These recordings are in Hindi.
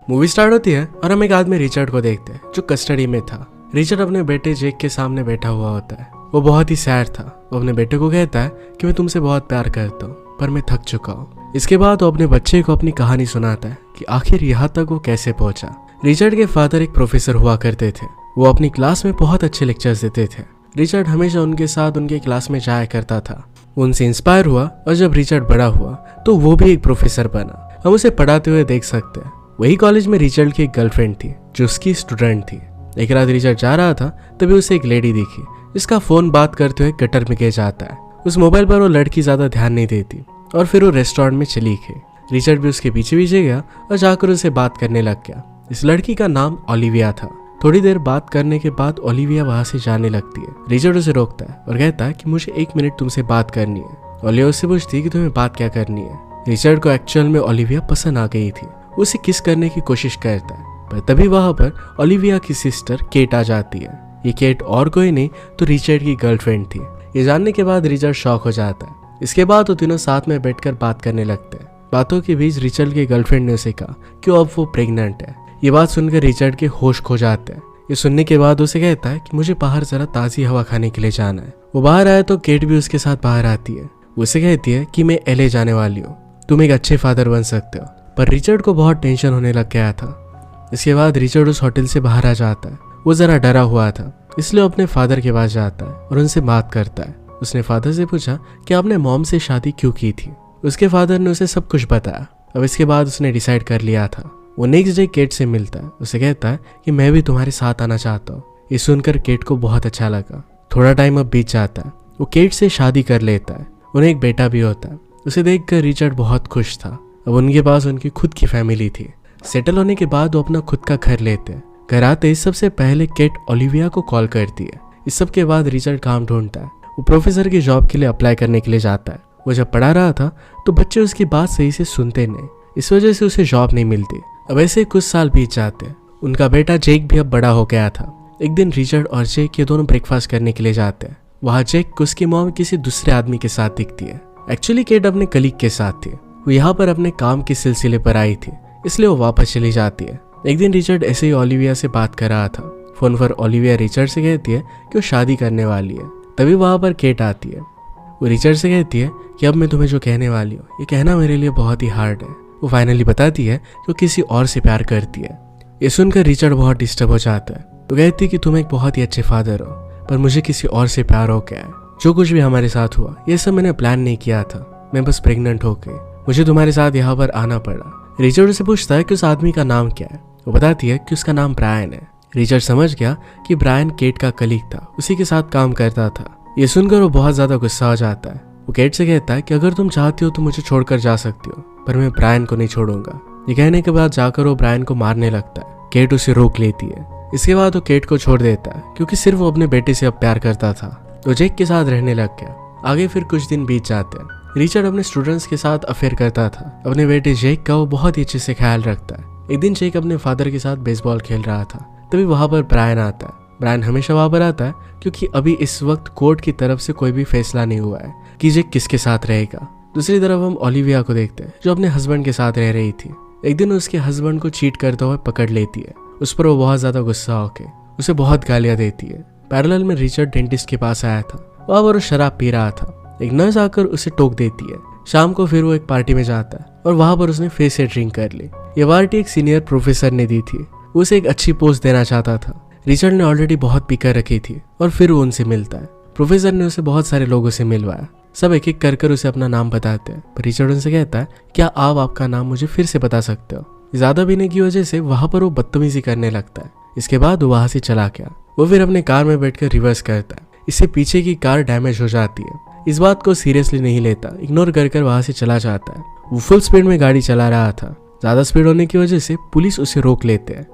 मूवी स्टार्ट होती है और हम एक आदमी रिचर्ड को देखते हैं जो कस्टडी में था। रिचर्ड अपने बेटे जेक के सामने बैठा हुआ होता है। वो बहुत ही सैड था। वो अपने बेटे को कहता है कि मैं तुमसे बहुत प्यार करता हूँ पर मैं थक चुका हूँ। इसके बाद वो अपने बच्चे को अपनी कहानी सुनाता है कि आखिर यहाँ तक वो कैसे पहुंचा। रिचर्ड के फादर एक प्रोफेसर हुआ करते थे। वो अपनी क्लास में बहुत अच्छे लेक्चर्स देते थे। रिचर्ड हमेशा उनके साथ उनके क्लास में जाया करता था। वो उनसे इंस्पायर हुआ और जब रिचर्ड बड़ा हुआ तो वो भी एक प्रोफेसर बना। हम उसे पढ़ाते हुए देख सकते हैं। वही कॉलेज में रिचर्ड की एक गर्लफ्रेंड थी जो उसकी स्टूडेंट थी। एक रात रिचर्ड जा रहा था तभी उसे एक लेडी दिखी जिसका फोन बात करते हुए गटर में गिर जाता है। उस मोबाइल पर वो लड़की ज्यादा ध्यान नहीं देती और फिर वो रेस्टोरेंट में चली गई। रिचर्ड भी उसके पीछे पीछे गया और जाकर उसे बात करने लग गया। इस लड़की का नाम ओलिविया था। थोड़ी देर बात करने के बाद ओलिविया वहां से जाने लगती है। रिचर्ड उसे रोकता है और कहता है कि मुझे 1 मिनट तुमसे बात करनी है। ओलिविया उससे पूछती है कि तुम्हें बात क्या करनी है। रिचर्ड को एक्चुअल में ओलिविया पसंद आ गई थी। उसे किस करने की कोशिश करता है पर तभी वहां पर ओलिविया की सिस्टर केट आ जाती है। ये केट और कोई नहीं तो रिचर्ड की गर्लफ्रेंड थी। ये जानने के बाद रिचर्ड शॉक हो जाता है। इसके बाद वो तीनों साथ में बैठकर बात करने लगते हैं। बातों के बीच रिचर्ड की गर्लफ्रेंड ने उसे कहा कि अब वो प्रेग्नेंट है। ये बात सुनकर रिचर्ड के होश खो जाते हैं। ये सुनने के बाद उसे कहता है कि मुझे बाहर जरा ताज़ी हवा खाने के लिए जाना है। वो बाहर आए तो केट भी उसके साथ बाहर आती है। उसे कहती है कि मैं LA जाने वाली हूँ, तुम एक अच्छे फादर बन सकते हो। पर रिचर्ड को बहुत टेंशन होने लग गया था। इसके बाद रिचर्ड उस होटल से बाहर आ जाता है। वो जरा डरा हुआ था इसलिए अपने फादर के पास जाता है और उनसे बात करता है। उसने फादर से पूछा कि आपने मॉम से शादी क्यों की थी। उसके फादर ने उसे सब कुछ बताया। अब इसके बाद उसने डिसाइड कर लिया था। वो नेक्स्ट डे केट से मिलता है। उसे कहता है कि मैं भी तुम्हारे साथ आना चाहता हूँ। ये सुनकर केट को बहुत अच्छा लगा। थोड़ा टाइम अब बीत जाता है। वो केट से शादी कर लेता है। उन्हें एक बेटा भी होता है। उसे देखकर रिचर्ड बहुत खुश था। अब उनके पास उनकी खुद की फैमिली थी। सेटल होने के बाद वो अपना खुद का घर लेते हैं। घर आते ही सबसे पहले केट ओलिविया को कॉल करती है। इस सब के बाद रिचर्ड काम ढूंढता है। वो प्रोफेसर की जॉब के लिए अप्लाई करने के लिए जाता है। वो जब पढ़ा रहा था तो बच्चे उसकी बात सही से सुनते नहीं। इस वजह से उसे जॉब नहीं मिलती। अब ऐसे कुछ साल बीत जाते हैं। उनका बेटा जेक भी अब बड़ा हो गया था। एक दिन रिचर्ड और जेक ये दोनों ब्रेकफास्ट करने के लिए जाते हैं। वहाँ जेक को उसकी मॉम किसी दूसरे आदमी के साथ दिखती है। एक्चुअली केट अपने कलीग के साथ थी। वो यहाँ पर अपने काम के सिलसिले पर आई थी इसलिए वो वापस चली जाती है। एक दिन रिचर्ड ऐसे ही ओलिविया से बात कर रहा था। फोन पर ओलिविया रिचर्ड से कहती है कि वो शादी करने वाली है। तभी वहाँ पर केट आती है। वो रिचर्ड से कहती है कि अब मैं तुम्हें जो कहने वाली हूँ ये कहना मेरे लिए बहुत ही हार्ड है। वो फाइनली बताती है कि वो किसी और से प्यार करती है। ये सुनकर रिचर्ड बहुत डिस्टर्ब हो जाता है। वो कहती है कि तुम एक बहुत ही अच्छे फादर हो पर मुझे किसी और से प्यार हो गया है। जो कुछ भी हमारे साथ हुआ ये सब मैंने प्लान नहीं किया था। मैं बस प्रेग्नेंट हो गई। मुझे तुम्हारे साथ यहाँ पर आना पड़ा। रिचर्ड से पूछता है कि उस आदमी का नाम क्या है। वो बताती है कि उसका नाम ब्रायन है। रिचर्ड समझ गया कि ब्रायन केट का कलीग था, उसी के साथ काम करता था। ये सुनकर वो बहुत ज्यादा गुस्सा हो जाता है। वो केट से कहता है कि अगर तुम चाहती हो तो मुझे छोड़कर जा सकती हो पर मैं ब्रायन को नहीं छोड़ूंगा। ये कहने के बाद जाकर वो ब्रायन को मारने लगता है। केट उसे रोक लेती है। इसके बाद वो केट को छोड़ देता है क्योंकि सिर्फ वो अपने बेटे से अब प्यार करता था। तो जेक के साथ रहने लग गया। आगे फिर कुछ दिन बीत जाते हैं। रिचर्ड अपने स्टूडेंट्स के साथ अफेयर करता था। अपने बेटे जेक का वो बहुत ही अच्छे से ख्याल रखता है। एक दिन जेक अपने फादर के साथ बेसबॉल खेल रहा था तभी वहां पर ब्रायन आता है। ब्रायन हमेशा वहां पर आता है क्योंकि अभी इस वक्त कोर्ट की तरफ से कोई भी फैसला नहीं हुआ है कि जेक किसके साथ रहेगा। दूसरी तरफ हम ओलिविया को देखते हैं जो अपने हस्बैंड के साथ रह रही थी। एक दिन उसके हस्बैंड को चीट करते हुए पकड़ लेती है। उस पर वो बहुत ज्यादा गुस्सा होकर उसे बहुत गालियां देती है। पैरेलल में रिचर्ड डेंटिस्ट के पास आया था। वहां पर वो शराब पी रहा था। एक नर्स आकर उसे टोक देती है। शाम को फिर वो एक पार्टी में जाता है और वहां पर उसने फिर से ड्रिंक कर ली। ये पार्टी एक सीनियर प्रोफेसर ने दी थी। वो उसे एक अच्छी पोस्ट देना चाहता था। रिचर्ड ने ऑलरेडी बहुत पी कर रखी थी और फिर वो उनसे मिलता है। प्रोफेसर ने उसे बहुत सारे लोगों से मिलवाया। सब एक एक कर उसे अपना नाम बताते हैं पर रिचर्ड उनसे कहता है क्या आप आपका नाम मुझे फिर से बता सकते हो। ज्यादा पीने की वजह से वहां पर वो बदतमीजी करने लगता है। इसके बाद वो वहां से चला गया। वो फिर अपने कार में बैठकर रिवर्स करता है। इससे पीछे की कार डैमेज हो जाती है। इस बात को सीरियसली नहीं लेता, इग्नोर कर वहां से चला जाता है। वो फुल स्पीड में गाड़ी चला रहा था। ज्यादा स्पीड होने की वजह से पुलिस उसे रोक लेते हैं।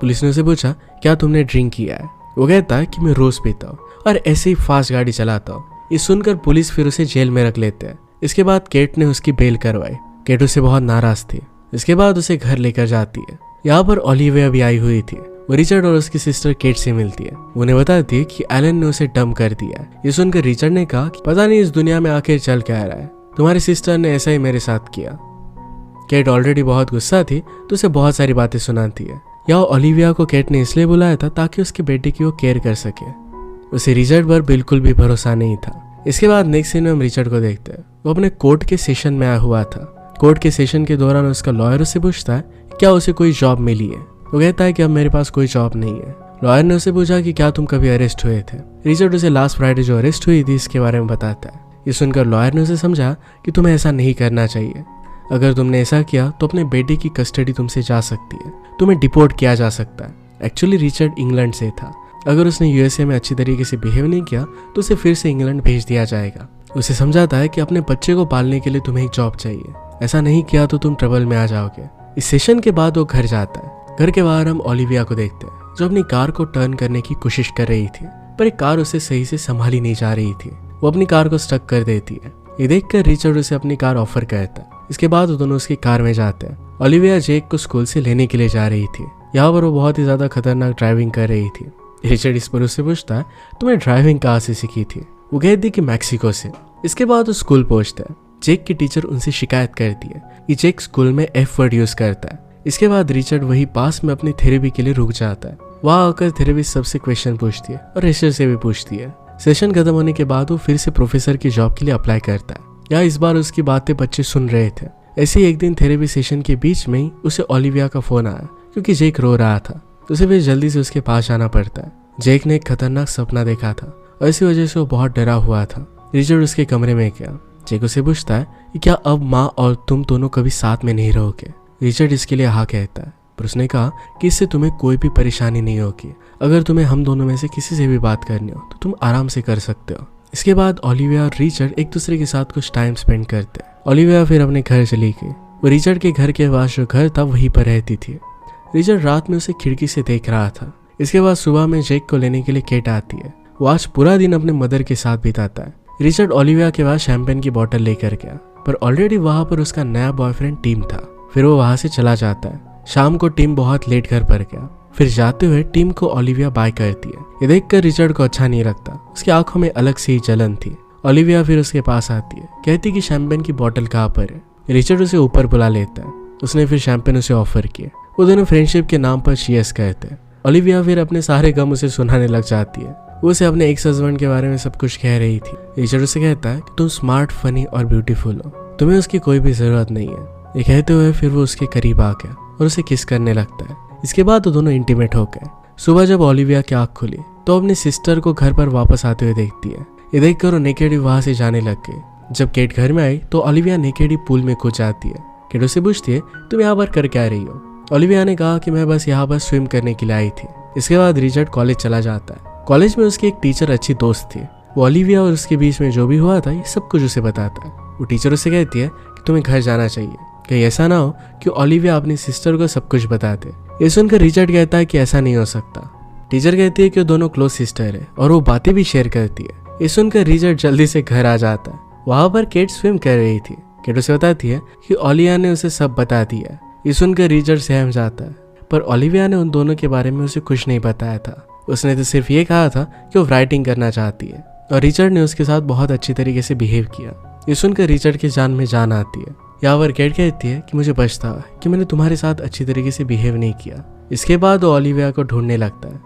पुलिस ने उसे पूछा क्या तुमने ड्रिंक किया है। वो कहता है कि मैं रोज पीता हूँ और ऐसे ही फास्ट गाड़ी चलाता हूँ। ये सुनकर पुलिस फिर उसे जेल में रख लेते हैं। इसके बाद केट ने उसकी बेल करवाई। केट उससे बहुत नाराज थी। इसके बाद उसे घर लेकर जाती है। यहाँ पर ओलिविया भी आई हुई थी। वो रिचर्ड और उसकी सिस्टर केट से मिलती है। उन्हें बताती है कि एलन ने उसे डंप कर दिया। ये सुनकर रिचर्ड ने कहा कि पता नहीं इस दुनिया में आखिर चल क्या रहा है, तुम्हारी सिस्टर ने ऐसा ही मेरे साथ किया। केट ऑलरेडी बहुत गुस्सा थी तो उसे बहुत सारी बातें सुनाती है। यहाँ ओलिविया को केट ने इसलिए बुलाया था ताकि उसके बेटे की वो केयर कर सके। उसे रिचर्ड पर बिल्कुल भी भरोसा नहीं था। इसके बाद नेक्स्ट सीन में हम रिचर्ड को देखते हैं। वो अपने कोर्ट के सेशन में आया हुआ था। कोर्ट के सेशन के दौरान उसका लॉयर उससे पूछता है क्या उसे कोई जॉब मिली है। वो कहता है कि अब मेरे पास कोई जॉब नहीं है। लॉयर ने उसे पूछा कि क्या तुम कभी अरेस्ट हुए थे। रिचर्ड उसे लास्ट फ्राइडे जो अरेस्ट हुई थी इसके बारे में बताता है। ये सुनकर लॉयर ने उसे समझा कि तुम्हें ऐसा नहीं करना चाहिए। अगर तुमने ऐसा किया तो अपने बेटे की कस्टडी तुमसे जा सकती है, तुम्हें डिपोर्ट किया जा सकता है। एक्चुअली रिचर्ड इंग्लैंड से था। अगर उसने यूएसए में अच्छी तरीके से बिहेव नहीं किया तो उसे फिर से इंग्लैंड भेज दिया जाएगा। उसे समझाता है कि अपने बच्चे को पालने के लिए तुम्हें एक जॉब चाहिए, ऐसा नहीं किया तो तुम ट्रबल में आ जाओगे। इस सेशन के बाद वो घर जाता है। घर के बाहर हम ओलिविया को देखते हैं जो अपनी कार को टर्न करने की कोशिश कर रही थी, पर एक कार उसे सही से संभाली नहीं जा रही थी। वो अपनी कार को स्टक कर देती है। ये देखकर रिचर्ड उसे अपनी कार ऑफर करता है। इसके बाद वो दोनों उसकी कार में जाते हैं। ओलिविया जेक को स्कूल से लेने के लिए जा रही थी। यहाँ पर वो बहुत ही ज्यादा खतरनाक ड्राइविंग कर रही थी। रिचर्ड इस पर उससे पूछता है तुम्हें ड्राइविंग कहाँ से सीखी थी। वो कहती कि मैक्सिको से। इसके बाद वो स्कूल पहुंचता है। जेक की टीचर उनसे शिकायत करती है कि जेक स्कूल में एफ वर्ड यूज करता है। इसके बाद रिचर्ड वही पास में अपनी थेरेपी के लिए रुक जाता है। वहां आकर थेरेपी सबसे क्वेश्चन पूछती है और रिचर्ड से भी पूछती है। सेशन खत्म होने के बाद वो फिर से प्रोफेसर की जॉब के लिए अप्लाई करता है। यहाँ इस बार उसकी बातें बच्चे सुन रहे थे। ऐसे ही एक दिन थेरेपी सेशन के बीच में ही उसे ओलिविया का फोन आया क्योंकि जेक रो रहा था। तो उसे फिर जल्दी से उसके पास आना पड़ता है। जेक ने एक खतरनाक सपना देखा था और इसी वजह से वो बहुत डरा हुआ था। रिचर्ड उसके कमरे में गया। जेक उसे पूछता है कि क्या अब माँ और तुम दोनों कभी साथ में नहीं रहोगे। रिचर्ड इसके लिए हाँ कहता है, पर उसने कहा कि इससे तुम्हें कोई भी परेशानी नहीं होगी। अगर तुम्हें हम दोनों में से किसी से भी बात करनी हो तो तुम आराम से कर सकते हो। इसके बाद ओलिविया और रिचर्ड एक दूसरे के साथ कुछ टाइम स्पेंड करते हैं। ओलिविया फिर अपने घर चली गई। वो रिचर्ड के घर के पास जो घर था वहीं पर रहती थी। रिचर्ड रात में उसे खिड़की से देख रहा था। इसके बाद सुबह में जेक को लेने के लिए केट आती है। वो आज पूरा दिन अपने मदर के साथ बिताता है। रिचर्ड ओलिविया के पास शैंपेन की बोतल लेकर गया, पर ऑलरेडी वहां पर उसका नया बॉयफ्रेंड टीम था। फिर वो वहां से चला जाता है। शाम को टीम बहुत लेट घर पर गया। फिर जाते हुए टीम को ओलिविया बाय करती है। ये देखकर रिचर्ड को अच्छा नहीं लगता। उसकी आंखों में अलग सी जलन थी। ओलिविया फिर उसके पास आती है, कहती कि शैंपेन की बोतल कहाँ पर है। रिचर्ड उसे ऊपर बुला लेता है। उसने फिर शैंपेन उसे ऑफर किए। वो दोनों फ्रेंडशिप के नाम पर चीयर्स कहते हैं। ओलिविया फिर अपने सारे गम उसे सुनाने लग जाती है। वो उसे अपने एक्स हस्बैंड के बारे में सब कुछ कह रही थी। रिचर्ड उसे कहता है कि तुम स्मार्ट, फनी और ब्यूटीफुल हो, तुम्हें उसकी कोई भी जरूरत नहीं है। ये कहते हुए फिर वो उसके करीब आ गया और उसे किस करने लगता है। इसके बाद वो दोनों इंटीमेट हो गए। सुबह जब ओलिविया की आँख खुली तो अपनी सिस्टर को घर पर वापस आते हुए देखती है। ये देखकर वो नेकेडी वहां से जाने लग गई। जब केट घर में आई तो ओलिविया नेकेडी पूल में कूद जाती है। केट उससे पूछती है तुम यहाँ पर कर क्या रही हो। ओलिविया ने कहा कि मैं बस यहाँ पर स्विम करने के लिए आई थी। इसके बाद रिचर्ड कॉलेज चला जाता है। कॉलेज में उसकी एक टीचर अच्छी दोस्त थी। वो ओलिविया और उसके बीच में जो भी हुआ था ये सब कुछ उसे बताता है। वो टीचर उसे कहती है कि तुम्हें घर जाना चाहिए, कहीं ऐसा ना हो कि ओलिविया अपनी सिस्टर को सब कुछ बता दे। ये सुनकर रिचर्ड कहता है कि ऐसा नहीं हो सकता। टीचर कहती है कि वो दोनों क्लोज सिस्टर है और वो बातें भी शेयर करती है। ये सुनकर रिचर्ड जल्दी से घर आ जाता है। वहां पर केट स्विम कर रही थी। केट उसे बताती है कि ओलिविया ने उसे सब बता दिया। ये सुनकर रिचर्ड सहम जाता है, पर ओलिविया ने उन दोनों के बारे में उसे कुछ नहीं बताया था। उसने तो सिर्फ ये कहा था कि वो राइटिंग करना चाहती है और रिचर्ड ने उसके साथ बहुत अच्छी तरीके से बिहेव किया। ये सुनकर रिचर्ड की जान में जान आती है। यहाँ पर केट कहती है कि मुझे पछतावा है कि मैंने तुम्हारे साथ अच्छी तरीके से बिहेव नहीं किया। इसके बाद वो ओलिविया को ढूंढने लगता है।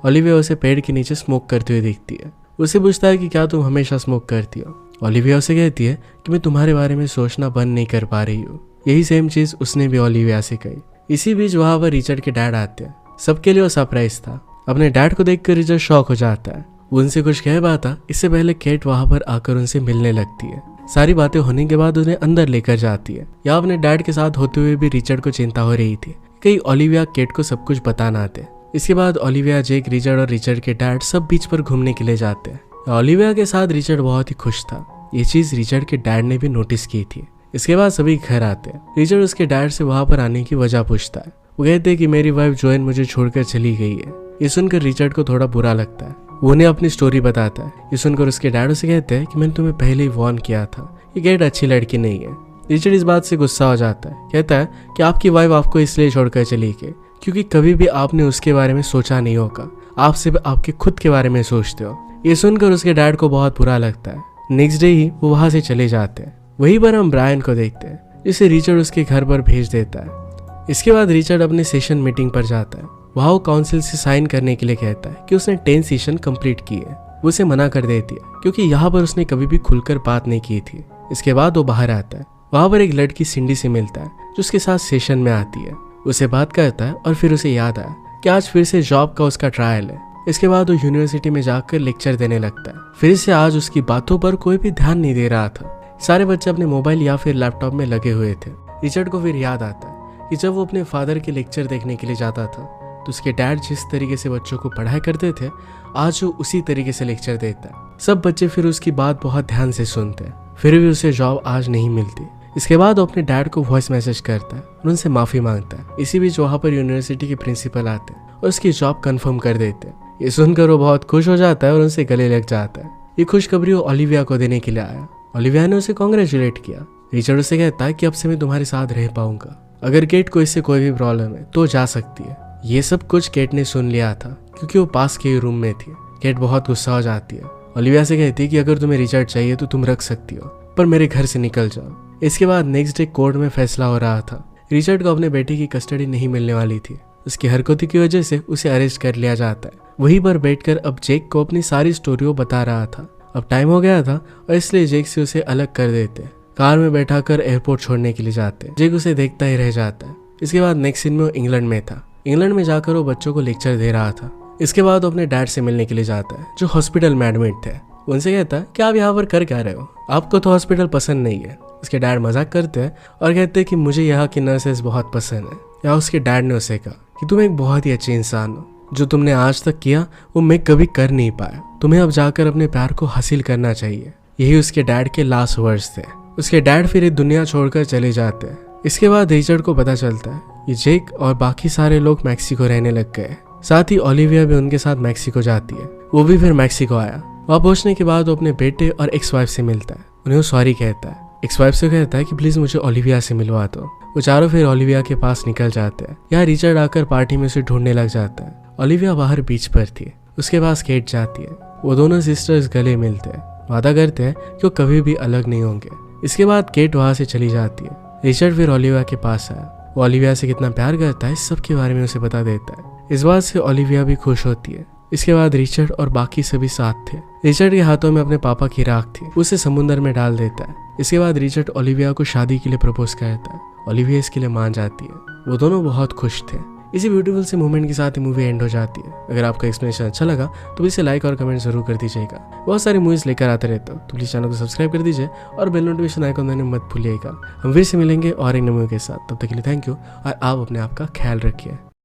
ओलिविया उसे पेड़ के नीचे स्मोक करते हुए दिखती है। उसे पूछता है कि क्या तुम हमेशा स्मोक करती हो। ओलिविया उसे कहती है कि मैं तुम्हारे बारे में सोचना बंद नहीं कर पा रही हूँ। यही सेम चीज उसने भी ओलिविया से कही। इसी बीच वहां पर रिचर्ड के डैड आते हैं। सबके लिए वो सरप्राइज था। अपने डैड को देखकर रिचर्ड शॉक हो जाता है। वो उनसे कुछ कह पाता इससे पहले केट वहां पर आकर उनसे मिलने लगती है। सारी बातें होने के बाद उन्हें अंदर लेकर जाती है। यहाँ अपने डैड के साथ होते हुए भी रिचर्ड को चिंता हो रही थी कहीं ओलिविया केट को सब कुछ बता ना दे। इसके बाद ओलिविया, जेक, रिचर्ड और रिचर्ड के डैड सब बीच पर घूमने के लिए जाते हैं। ओलिविया के साथ रिचर्ड बहुत ही खुश था। ये चीज रिचर्ड के डैड ने भी नोटिस की थी। इसके बाद सभी घर आते हैं। रिचर्ड उसके डैड से वहां पर आने की वजह पूछता है। वो कहते हैं कि मेरी वाइफ जोएन मुझे छोड़कर चली गई है। ये सुनकर रिचर्ड को थोड़ा बुरा लगता है। वो उन्हें अपनी स्टोरी बताता है। ये सुनकर उसके डैड उसे कहते हैं कि मैंने तुम्हें पहले ही वार्न किया था, ये केट अच्छी लड़की नहीं है। रिचर्ड इस बात से गुस्सा हो जाता है। कहता है कि आपकी वाइफ आपको इसलिए छोड़कर चली गई क्योंकि कभी भी आपने उसके बारे में सोचा नहीं होगा। आप सिर्फ आपके खुद के बारे में सोचते हो। ये सुनकर उसके डैड को बहुत बुरा लगता है। नेक्स्ट डे ही वो वहां से चले जाते हैं। वहीं पर हम ब्रायन को देखते हैं जिसे रिचर्ड उसके घर पर भेज देता है। इसके बाद रिचर्ड अपने सेशन मीटिंग पर जाता है। वहाँ वो काउंसिल से साइन करने के लिए कहता है कि उसने 10 सेशन कंप्लीट किए है। वो उसे मना कर देती है क्योंकि यहाँ पर उसने कभी भी खुलकर बात नहीं की थी। इसके बाद वो बाहर आता है। वहाँ पर एक लड़की सिंडी से मिलता है जो उसके साथ सेशन में आती है। उसे बात करता है और फिर उसे याद आया कि आज फिर से जॉब का उसका ट्रायल है। इसके बाद वो यूनिवर्सिटी में जाकर लेक्चर देने लगता है। फिर से आज उसकी बातों पर कोई भी ध्यान नहीं दे रहा था। सारे बच्चे अपने मोबाइल या फिर लैपटॉप में लगे हुए थे। रिचर्ड को फिर याद आता है कि जब वो अपने फादर के लेक्चर देखने के लिए जाता था तो उसके डैड जिस तरीके से बच्चों को पढ़ाया करते थे आज वो उसी तरीके से लेक्चर देता है। सब बच्चे फिर उसकी बात बहुत ध्यान से सुनते हैं, फिर भी उसे जॉब आज नहीं मिलती। इसके बाद वो अपने डैड को वॉइस मैसेज करता है और उनसे माफी मांगता है। इसी बीच वहाँ पर यूनिवर्सिटी के प्रिंसिपल आते हैं और उसकी जॉब कंफर्म कर देते हैं। ये सुनकर वो बहुत खुश हो जाता है और उनसे गले लग जाता है। ये खुशखबरी वो ओलिविया को देने के लिए आया। ओलिविया ने उसे कॉन्ग्रेचुलेट किया। रिचर्ड उसे कहता है कि अब से मैं तुम्हारे साथ रह पाऊंगा। अगर केट को इससे कोई भी प्रॉब्लम है तो जा सकती है। ये सब कुछ केट ने सुन लिया था क्योंकि वो पास के रूम में थी। केट बहुत गुस्सा हो जाती है। ओलिविया से कहती है कि अगर तुम्हें रिचर्ड चाहिए तो तुम रख सकती हो, पर मेरे घर से निकल जाओ। इसके बाद नेक्स्ट डे कोर्ट में फैसला हो रहा था। रिचर्ड को अपने बेटे की कस्टडी नहीं मिलने वाली थी। उसकी हरकतों की वजह से उसे अरेस्ट कर लिया जाता है। वहीं पर बैठकर अब जेक को अपनी सारी स्टोरी बता रहा था। अब टाइम हो गया था और इसलिए जेक से उसे अलग कर देते। कार में बैठाकर एयरपोर्ट छोड़ने के लिए जाते। जेक उसे देखता ही रह जाता है। इसके बाद नेक्स्ट सीन में वो इंग्लैंड में था। इंग्लैंड में जाकर वो बच्चों को लेक्चर दे रहा था। इसके बाद वो अपने डैड से मिलने के लिए जाता है जो हॉस्पिटल में एडमिट थे। उनसे कहता है कि आप यहाँ पर कर क्या रहे हो, आपको तो हॉस्पिटल पसंद नहीं है। उसके डैड मजाक करते हैं और कहते हैं कि मुझे यहाँ की नर्सेस बहुत पसंद है। या उसके डैड ने उसे कहा कि तुम एक बहुत ही अच्छे इंसान हो, जो तुमने आज तक किया वो मैं कभी कर नहीं पाया। तुम्हें अब जाकर अपने प्यार को हासिल करना चाहिए। यही उसके डैड के लास्ट वर्ड्स थे। उसके डैड फिर ये दुनिया छोड़कर चले जाते हैं। इसके बाद रिचर्ड को पता चलता है कि जेक और बाकी सारे लोग मैक्सिको रहने लग गए। साथ ही ओलिविया भी उनके साथ मैक्सिको जाती है। वो भी फिर मैक्सिको आया। वहाँ पहुंचने के बाद वो अपने बेटे और एक्स वाइफ से मिलता है। उन्हें वो सॉरी कहता है। एक्स वाइफ से कहता है कि प्लीज मुझे ओलिविया से मिलवा दो। वो चारों फिर ओलिविया के पास निकल जाते हैं। यहाँ रिचर्ड आकर पार्टी में उसे ढूंढने लग जाता है। ओलिविया बाहर बीच पर थी। उसके पास केट जाती है। वो दोनों सिस्टर्स गले मिलते हैं, वादा करते हैं कि वो कभी भी अलग नहीं होंगे। इसके बाद केट वहां से चली जाती है। रिचर्ड फिर ओलिविया के पास आया। वो ओलिविया से कितना प्यार करता है इस सब के बारे में उसे बता देता है। इस बात से ओलिविया भी खुश होती है। इसके बाद रिचर्ड और बाकी सभी साथ थे। रिचर्ड के हाथों में अपने पापा की राख थी। उसे समुद्र में डाल देता है। इसके बाद रिचर्ड ओलिविया को शादी के लिए प्रपोज करता है। ओलिविया इसके लिए मान जाती है। वो दोनों बहुत खुश थे। इसी ब्यूटीफुल से मूवमेंट के साथ ही मूवी एंड हो जाती है। अगर आपका एक्सप्लेनेशन अच्छा लगा तो प्लीज लाइक और कमेंट जरूर कर दीजिएगा। बहुत सारी मूवीज लेकर आते रहता हूँ तो प्लीज चैनल को सब्सक्राइब कर दीजिए और बेल नोटिफिकेशन आइकॉन देना मत भूलिएगा। हम फिर से मिलेंगे और एक नई मूवी के साथ। तब तक के लिए थैंक यू और आप अपने आप का ख्याल रखिए।